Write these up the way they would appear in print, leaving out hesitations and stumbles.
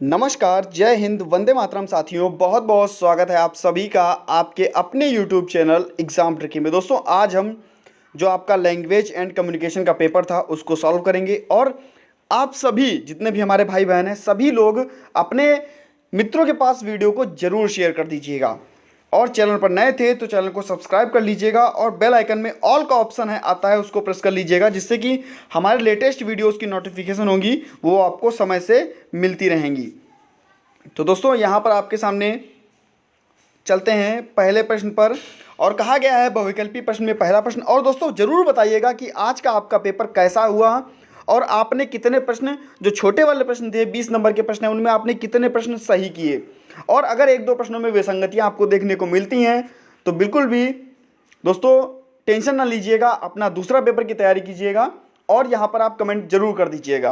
नमस्कार, जय हिंद, वंदे मातरम साथियों। बहुत बहुत स्वागत है आप सभी का आपके अपने यूट्यूब चैनल एग्ज़ाम ट्रिकी में। दोस्तों, आज हम जो आपका लैंग्वेज एंड कम्युनिकेशन का पेपर था उसको सॉल्व करेंगे और आप सभी जितने भी हमारे भाई बहन हैं सभी लोग अपने मित्रों के पास वीडियो को ज़रूर शेयर कर दीजिएगा और चैनल पर नए थे तो चैनल को सब्सक्राइब कर लीजिएगा और बेल आइकन में ऑल का ऑप्शन है आता है उसको प्रेस कर लीजिएगा, जिससे कि हमारे लेटेस्ट वीडियोस की नोटिफिकेशन होगी वो आपको समय से मिलती रहेंगी। तो दोस्तों, यहाँ पर आपके सामने चलते हैं पहले प्रश्न पर और कहा गया है बहुविकल्पी प्रश्न में पहला प्रश्न। और दोस्तों ज़रूर बताइएगा कि आज का आपका पेपर कैसा हुआ और आपने कितने प्रश्न, जो छोटे वाले प्रश्न थे 20 नंबर के प्रश्न हैं, उनमें आपने कितने प्रश्न सही किए। और अगर एक दो प्रश्नों में विसंगतियां आपको देखने को मिलती हैं तो बिल्कुल भी दोस्तों टेंशन ना लीजिएगा, अपना दूसरा पेपर की तैयारी कीजिएगा और यहाँ पर आप कमेंट जरूर कर दीजिएगा।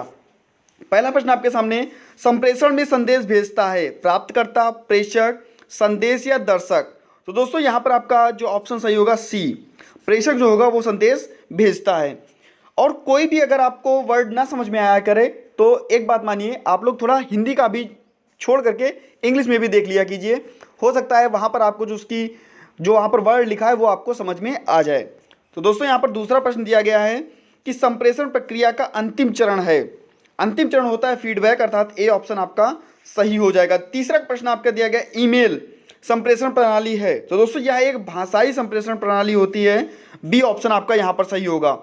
पहला प्रश्न आपके सामने, संप्रेषण में संदेश भेजता है प्राप्तकर्ता, प्रेषक, संदेश या दर्शक। तो दोस्तों यहाँ पर आपका जो ऑप्शन सही होगा सी, प्रेषक जो होगा वो संदेश भेजता है। और कोई भी अगर आपको वर्ड ना समझ में आया करे तो एक बात मानिए, आप लोग थोड़ा हिंदी का भी छोड़ करके इंग्लिश में भी देख लिया कीजिए, हो सकता है वहाँ पर आपको जो वहाँ पर वर्ड लिखा है वो आपको समझ में आ जाए। तो दोस्तों यहाँ पर दूसरा प्रश्न दिया गया है कि संप्रेषण प्रक्रिया का अंतिम चरण है। अंतिम चरण होता है फीडबैक, अर्थात ए ऑप्शन आपका सही हो जाएगा। तीसरा प्रश्न आपका दिया गया ईमेल संप्रेषण प्रणाली है। तो दोस्तों यह एक भाषाई संप्रेषण प्रणाली होती है, बी ऑप्शन आपका यहाँ पर सही होगा।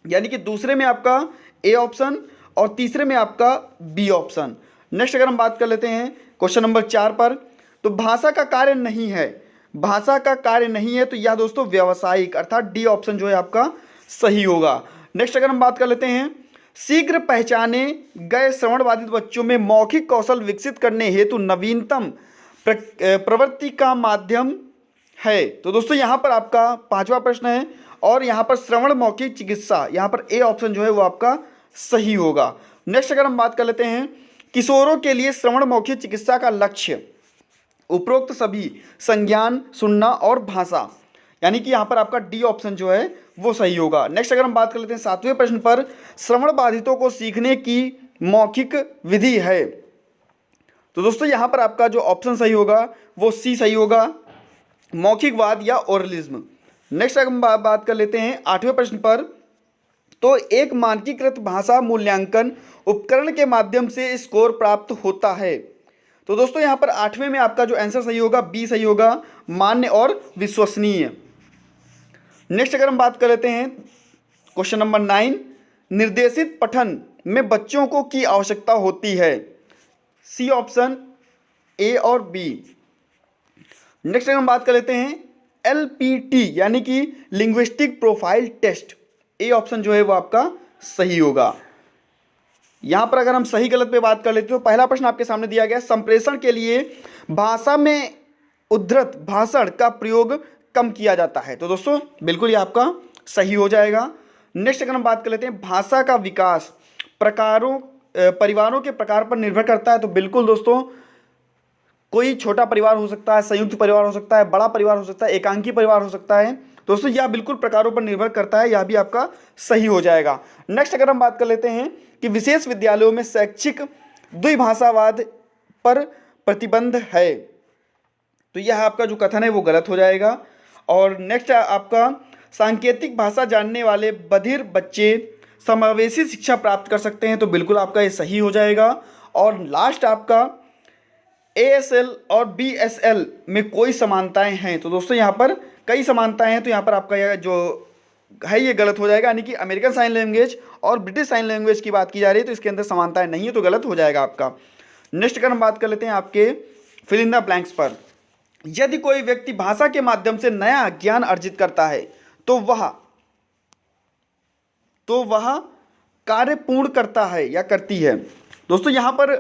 यानी कि दूसरे में आपका ए ऑप्शन और तीसरे में आपका बी ऑप्शन। नेक्स्ट अगर हम बात कर लेते हैं क्वेश्चन नंबर 4 पर, तो भाषा का कार्य नहीं है, भाषा का कार्य नहीं है तो यह दोस्तों व्यावसायिक, अर्थात डी ऑप्शन जो है आपका सही होगा। नेक्स्ट अगर हम बात कर लेते हैं, शीघ्र पहचाने गए श्रवण बाधित बच्चों में मौखिक कौशल विकसित करने हेतु नवीनतम प्रवृत्ति का माध्यम है। तो दोस्तों यहाँ पर आपका पांचवा प्रश्न है और यहाँ पर श्रवण मौखिक चिकित्सा, यहाँ पर ए ऑप्शन जो है वो आपका सही होगा। नेक्स्ट अगर हम बात कर लेते हैं, किशोरों के लिए श्रवण मौखिक चिकित्सा का लक्ष्य उपरोक्त सभी संज्ञान, सुनना और भाषा, यानी कि यहाँ पर आपका डी ऑप्शन जो है वो सही होगा। नेक्स्ट अगर हम बात कर लेते हैं 7वें प्रश्न पर, श्रवण बाधितों को सीखने की मौखिक विधि है। तो दोस्तों यहाँ पर आपका जो ऑप्शन सही होगा वो सी सही होगा, मौखिकवाद या ओरलिज्म। नेक्स्ट अगर हम बात कर लेते हैं 8वें प्रश्न पर, तो एक मानकीकृत भाषा मूल्यांकन उपकरण के माध्यम से स्कोर प्राप्त होता है। तो दोस्तों यहाँ पर 8वें में आपका जो आंसर सही होगा बी सही होगा, मान्य और विश्वसनीय। नेक्स्ट अगर हम बात कर लेते हैं क्वेश्चन नंबर 9, निर्देशित पठन में बच्चों को की आवश्यकता होती है, सी ऑप्शन, ए और बी। नेक्स्ट अगर हम बात कर लेते हैं LPT यानी कि linguistic profile test, a option जो है वो आपका सही होगा। यहाँ पर अगर हम सही गलत पे बात कर लेते हैं तो पहला प्रश्न आपके सामने दिया गया, संप्रेषण के लिए भाषा में उद्धृत भाषण का प्रयोग कम किया जाता है। तो दोस्तों बिल्कुल ये आपका सही हो जाएगा। नेक्स्ट अगर हम बात कर लेते हैं, भाषा का विकास परिवारों के प्रकार पर निर्भर करता है। तो बिल्कुल दोस्तों, कोई छोटा परिवार हो सकता है, संयुक्त परिवार हो सकता है, बड़ा परिवार हो सकता है, एकांकी परिवार हो सकता है। दोस्तों यह बिल्कुल प्रकारों पर निर्भर करता है, यह भी आपका सही हो जाएगा। नेक्स्ट अगर हम बात कर लेते हैं कि विशेष विद्यालयों में शैक्षिक द्विभाषावाद पर प्रतिबंध है, तो यह आपका जो कथन है वो गलत हो जाएगा। और नेक्स्ट आपका, सांकेतिक भाषा जानने वाले बधिर बच्चे समावेशी शिक्षा प्राप्त कर सकते हैं, तो बिल्कुल आपका ये सही हो जाएगा। और लास्ट आपका, ASL और BSL में कोई समानताएं हैं। तो दोस्तों यहाँ पर कई समानताएं हैं, तो यहाँ पर आपका यह जो है ये गलत हो जाएगा, यानी कि अमेरिकन साइन लैंग्वेज और ब्रिटिश साइन लैंग्वेज की बात की जा रही है तो इसके अंदर समानताएं नहीं है, तो गलत हो जाएगा आपका। नेक्स्ट अगर हम बात कर लेते हैं आपके फिल इन द ब्लैंक्स पर, यदि कोई व्यक्ति भाषा के माध्यम से नया ज्ञान अर्जित करता है तो वह कार्य पूर्ण करता है या करती है। दोस्तों यहाँ पर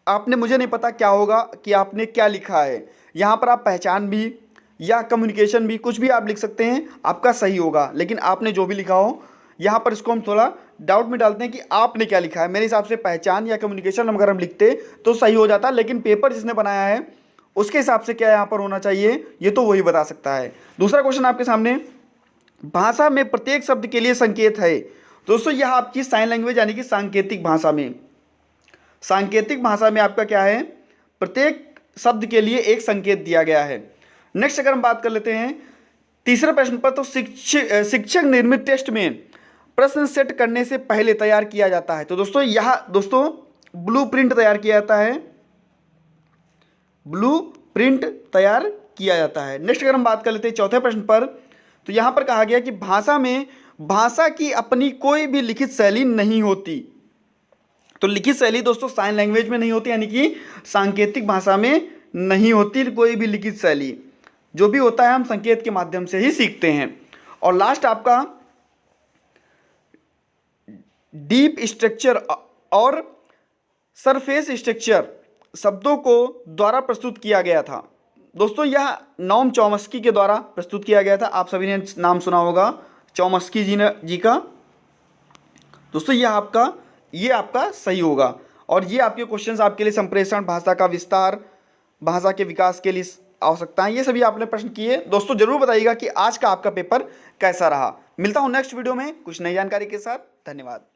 आपने, मुझे नहीं पता क्या होगा कि आपने क्या लिखा है, यहाँ पर आप पहचान भी या कम्युनिकेशन भी कुछ भी आप लिख सकते हैं, आपका सही होगा। लेकिन आपने जो भी लिखा हो यहाँ पर इसको हम थोड़ा डाउट में डालते हैं कि आपने क्या लिखा है। मेरे हिसाब से पहचान या कम्युनिकेशन अगर हम लिखते तो सही हो जाता, लेकिन पेपर जिसने बनाया है उसके हिसाब से क्या यहाँ पर होना चाहिए ये तो वही बता सकता है। दूसरा क्वेश्चन आपके सामने, भाषा में प्रत्येक शब्द के लिए संकेत है। दोस्तों यह आपकी साइन लैंग्वेज यानी कि सांकेतिक भाषा में सांकेतिक भाषा में आपका क्या है, प्रत्येक शब्द के लिए एक संकेत दिया गया है। नेक्स्ट अगर हम बात कर लेते हैं तीसरे प्रश्न पर, तो शिक्षक निर्मित टेस्ट में प्रश्न सेट करने से पहले तैयार किया जाता है। तो दोस्तों यहाँ दोस्तों ब्लूप्रिंट तैयार किया जाता है, ब्लूप्रिंट तैयार किया जाता है। नेक्स्ट अगर हम बात कर लेते हैं चौथे प्रश्न पर, तो यहाँ पर कहा गया कि भाषा की अपनी कोई भी लिखित शैली नहीं होती। तो लिखित शैली दोस्तों साइन लैंग्वेज में नहीं होती, यानी कि सांकेतिक भाषा में नहीं होती कोई भी लिखित शैली। जो भी होता है हम संकेत के माध्यम से ही सीखते हैं। और लास्ट आपका डीप स्ट्रक्चर और सरफेस स्ट्रक्चर शब्दों को द्वारा प्रस्तुत किया गया था। दोस्तों यह नॉम चॉम्स्की के द्वारा प्रस्तुत किया गया था। आप सभी ने नाम सुना होगा चॉम्स्की जी का। दोस्तों ये आपका सही होगा। और ये आपके क्वेश्चंस आपके लिए संप्रेषण, भाषा का विस्तार, भाषा के विकास के लिए आवश्यकताएं, ये सभी आपने प्रश्न किए। दोस्तों जरूर बताइएगा कि आज का आपका पेपर कैसा रहा। मिलता हूं नेक्स्ट वीडियो में कुछ नई जानकारी के साथ। धन्यवाद।